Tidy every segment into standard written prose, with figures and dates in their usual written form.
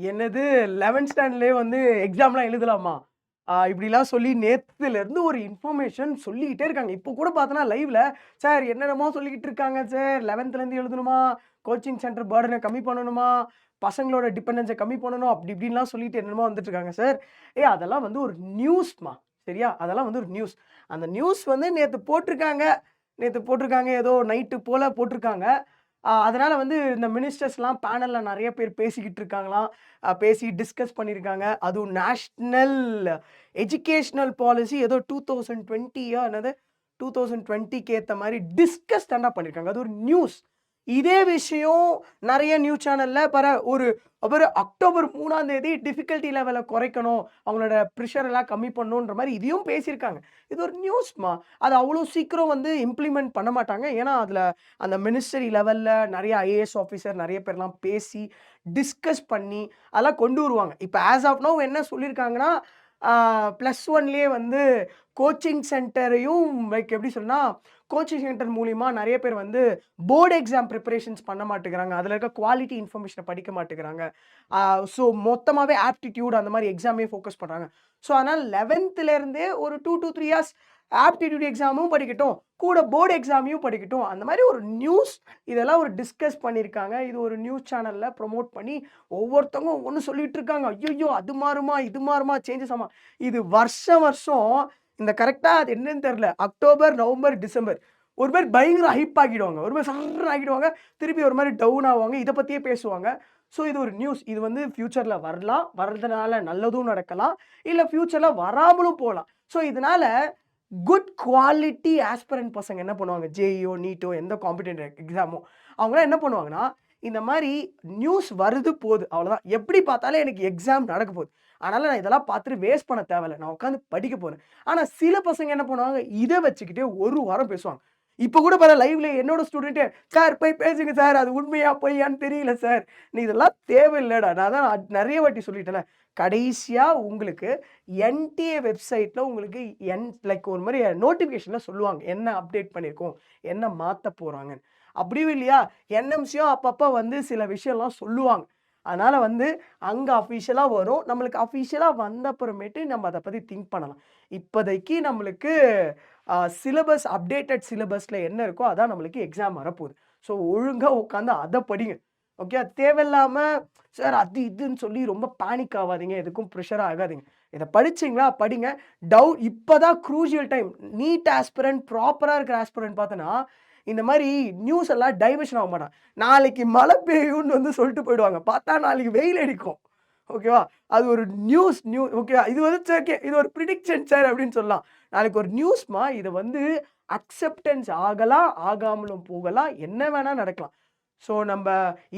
என்னது 11th ஸ்டாண்டர்ட்லயே வந்து எக்ஸாம்லாம் எழுதலாமா? இப்படிலாம் சொல்லி நேத்துலருந்து ஒரு இன்ஃபர்மேஷன் சொல்லிக்கிட்டே இருக்காங்க. இப்போ கூட பார்த்தோன்னா லைவ்ல, சார் என்னென்னமோ சொல்லிக்கிட்டு இருக்காங்க சார். 11த்லேருந்து எழுதணுமா? கோச்சிங் சென்டர் பர்டன கம்மி பண்ணணுமா? பசங்களோட டிபெண்டன்ஸ கம்மி பண்ணணும். அப்படி இப்படின்லாம் சொல்லிட்டு என்னென்னமோ வந்துட்டு இருக்காங்க சார். அதெல்லாம் வந்து ஒரு நியூஸ்மா. சரியா? அதெல்லாம் வந்து ஒரு நியூஸ். அந்த நியூஸ் வந்து நேத்து போட்டிருக்காங்க. ஏதோ நைட்டு போல போட்டிருக்காங்க. அதனால வந்து இந்த மினிஸ்டர்ஸ்லாம் பேனல்ல நெறைய பேர் பேசிக்கிட்டு இருக்காங்களாம். பேசி டிஸ்கஸ் பண்ணியிருக்காங்க. அதுவும் நேஷனல் எஜுகேஷனல் பாலிசி ஏதோ 2020யா என்னது 2020க்கு ஏத்த மாரி டிஸ்கஸ் தான்டா பண்ணியிருக்காங்க. அது ஒரு நியூஸ். இதே விஷயம் நெறைய நியூஸ் சேனல்ல ஒரு அக்டோபர் 3ஆம் தேதி டிஃபிகல்டி லெவல குறைக்கணும். அவங்களோட பிரஷர் எல்லாம் கம்மி பண்ணணுன்ற மாரி இதையும் பேசியிருக்காங்க. இது ஒரு நியூஸ்மா. அது அவ்வளோ சீக்கிரம் வந்து இம்ப்ளிமெண்ட் பண்ண மாட்டாங்க. ஏன்னா, அதுல அந்த மினிஸ்ட்ரி லெவல்ல நெறைய ஐஏஎஸ் ஆஃபீசர் நெறைய பேர்லாம் பேசி, டிஸ்கஸ் பண்ணி அதெல்லாம் கொண்டு வருவாங்க. இப்ப ஆஸ் ஆஃப் நவ் என்ன சொல்லியிருக்காங்கன்னா, +1லயே வந்து கோச்சிங் சென்டரையும் லைக் எப்படி சொன்னா, கோச்சிங் சென்டர் மூலியமா நெறைய பேர் வந்து போர்ட் எக்ஸாம் பிரிப்பரேஷன்ஸ் பண்ண மாட்டேங்கிறாங்க. அதுல இருக்க குவாலிட்டி இன்ஃபர்மேஷன படிக்க மாட்டேங்கிறாங்க. ஸோ மொத்தமாவே ஆப்டிட்யூட் அந்த மாரி எக்ஸாமே ஃபோக்கஸ் பண்றாங்க. ஸோ அதனால 11த்ல இருந்தே ஒரு 2 to 3 இயர்ஸ் ஆப்டிட்யூட் எக்ஸாமும் படிக்கட்டும். கூட போர்ட் எக்ஸாமையும் படிக்கட்டும். அந்த மாரி ஒரு நியூஸ் இதெல்லாம் ஒரு டிஸ்கஸ் பண்ணியிருக்காங்க. இது ஒரு நியூஸ் சேனல்ல ப்ரமோட் பண்ணி ஒவ்வொருத்தவங்க ஒவ்வொன்னு சொல்லிட்டு இருக்காங்க. ஐய்யய்யோ! அது மாறுமா, இது மாறுமா, சேஞ்சஸ் ஆமா. இது வருஷம் வருஷம் இந்த கரெக்ட்டா அது என்னன்னு தெரியல. அக்டோபர், நவம்பர், டிசம்பர் ஒரு மாரி பயங்கர ஹைப் ஆக்கிடுவாங்க. ஒரு மாரி சர்ருன்னு ஆக்கிடுவாங்க. திருப்பி ஒரு மாரி டவுன் ஆவாங்க. இத பத்தியே பேசுவாங்க. ஸோ இது ஒரு நியூஸ். இது வந்து ஃபியூச்சர்ல வரலாம். வர்றதுனால நல்லதும் நடக்கலாம். இல்ல ஃபியூச்சர்ல வராமலும் போலாம். ஸோ இதனால குட் குவாலிட்டி ஆஸ்பிரண்ட் பசங்க என்ன பண்ணுவாங்க, ஜேஇஓ, நீட்டோ எந்த காம்படிட்டிவ் எக்ஸாமோ அவங்கலாம் என்ன பண்ணுவாங்கன்னா, இந்த மாரி நியூஸ் வருது போது அவ்வளோதான். எப்படி பார்த்தாலும் எனக்கு எக்ஸாம் நடக்க போகுது. அதனால நான் இதெல்லாம் பார்த்துட்டு வேஸ்ட் பண்ண தேவையில்ல. நான் உட்காந்து படிக்க போறேன். ஆனா சில பசங்க என்ன பண்ணுவாங்க, இத வச்சுக்கிட்டே 1 வாரம் பேசுவாங்க. இப்ப கூட பாரு லைவ்ல என்னோட ஸ்டூடெண்ட்டே, "சார் போய் பேசுங்க சார். அது உண்மையா பொய்யான்னு தெரியல சார். நீ இதெல்லாம் தேவையில்லடா." நான் தான் நெறைய வாட்டி சொல்லிட்டேன்ல. கடைசியா உங்களுக்கு என்டிஏ வெப்சைட்ல உங்களுக்கு லைக் ஒரு மாரி நோட்டிஃபிகேஷன்ல சொல்லுவாங்க. என்ன அப்டேட் பண்ணியிருக்கோம், என்ன மாத்த போறாங்கன்னு. அப்படியும் இல்லையா, என்எம்சியும் அப்பப்ப வந்து சில விஷயம்லாம் சொல்லுவாங்க. அதனால வந்து அங்க அஃபிஷியலா வரும். நம்மளுக்கு அஃபிஷியலா வந்த அப்புறமேட்டு நம்ம அத பத்தி திங்க் பண்ணலாம். இப்போதைக்கு நம்மளுக்கு சிலபஸ் அப்டேட்டட் சிலபஸ்ல என்ன இருக்கோ, அதான் நம்மளுக்கு எக்ஸாம் வரப்போகுது. ஸோ ஒழுங்கா உட்காந்து அத படிங்க. ஓகே. தேவையில்லாம சார் அது இதுன்னு சொல்லி ரொம்ப பேனிக் ஆவாதீங்க. எதுக்கும் ப்ரெஷர் ஆகாதீங்க. இத படிச்சீங்களா? படிங்க. இப்பதான் க்ரூஷியல் டைம். நீட் ஆஸ்பிரண்ட் ப்ராப்பரா இருக்கிற ஆஸ்பிரண்ட் பார்த்தன்னா, இந்த மாரி நியூஸ் எல்லாம் டைவர்ஷன் ஆக மாட்டான். நாளைக்கு மழை பெய்யும்னு வந்து சொல்லிட்டு போயிடுவாங்க. பார்த்தா நாளைக்கு வெயில் அடிக்கும். ஓகேவா? அது ஒரு ஓகேவா? இது வந்து ஓகே. இது ஒரு பிரிடிக்ஷன் சார் அப்படின்னு சொல்லலாம். நாளைக்கு ஒரு நியூஸ்மா இத வந்து அக்செப்டன்ஸ் ஆகலாம், ஆகாமலும் போகலாம். என்ன வேணா நடக்கலாம். ஸோ நம்ப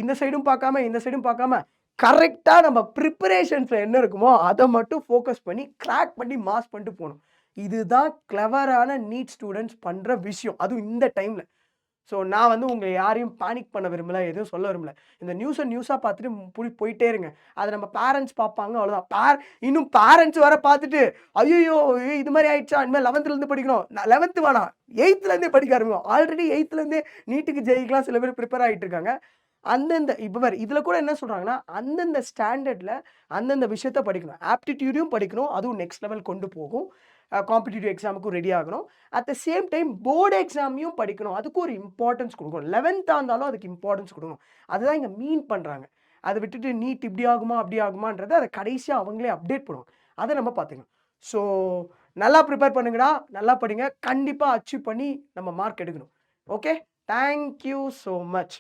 இந்த சைடும் பார்க்காம, இந்த சைடும் பார்க்காம, கரெக்ட்டா நம்ம பிரிப்பரேஷன்ஸ்ல என்ன இருக்குமோ, அத மட்டும் ஃபோக்கஸ் பண்ணி, கிராக் பண்ணி, மாஸ் பண்ணிட்டு போணும். இதுதான் கிளவரான நீட் ஸ்டூடண்ட்ஸ் பண்ற விஷயம். அதுவும் இந்த டைம்ல. ஸோ நான் வந்து உங்க யாரையும் பேனிக் பண்ண விரும்பல. எதுவும் சொல்ல விரும்பல. இந்த நியூஸா பார்த்துட்டு போயிட்டே இருங்க. அத நம்ம பேரன்ட்ஸ் பார்ப்பாங்க அவ்வளோதான். இன்னும் பேரன்ட்ஸ் வேற பார்த்துட்டு, "ஐய்யய்யோ! இது மாரி ஆயிடுச்சா? இனிமேல் 11த்லேருந்து படிக்கணும்." 11த் வேணாம். 8த்லேருந்தே படிக்க ஆரம்பிக்கும். ஆல்ரெடி 8த்லேருந்தே நீட்டுக்கு, ஜேஇக்குலாம் சில பேர் பிரிப்பேர் ஆயிட்டு இருக்காங்க. இப்ப பாரு இதுல கூட என்ன சொல்றாங்கன்னா, அந்தந்த ஸ்டாண்டர்ட்ல அந்தந்த விஷயத்த படிக்கணும். ஆப்டிட்யூடையும் படிக்கணும். அதுவும் நெக்ஸ்ட் லெவல் கொண்டு போகும். காம்படிட்டிவ் எக்ஸாமுக்கும் ரெடி ஆகணும். At the same time board எக்ஸாமையும் படிக்கணும். அதுக்கு ஒரு இம்பார்ட்டன்ஸ் குடுக்கணும். 11த்தா இருந்தாலும் அதுக்கு இம்பார்ட்டன்ஸ் குடுக்கணும். அதுதான் இங்க மீன் பண்றாங்க. அத விட்டுட்டு நீட் இப்படி ஆகுமா, அப்படி ஆகுமான்றத அத கடைசியா அவங்களே அப்டேட் பண்ணுவாங்க. அத நம்ம பார்த்துக்கலாம். ஸோ நல்லா பிரிப்பேர் பண்ணுங்கடா. நல்லா படிங்க. கண்டிப்பா அச்சீவ் பண்ணி நம்ம மார்க் எடுக்கணும். Okay. Thank you so much.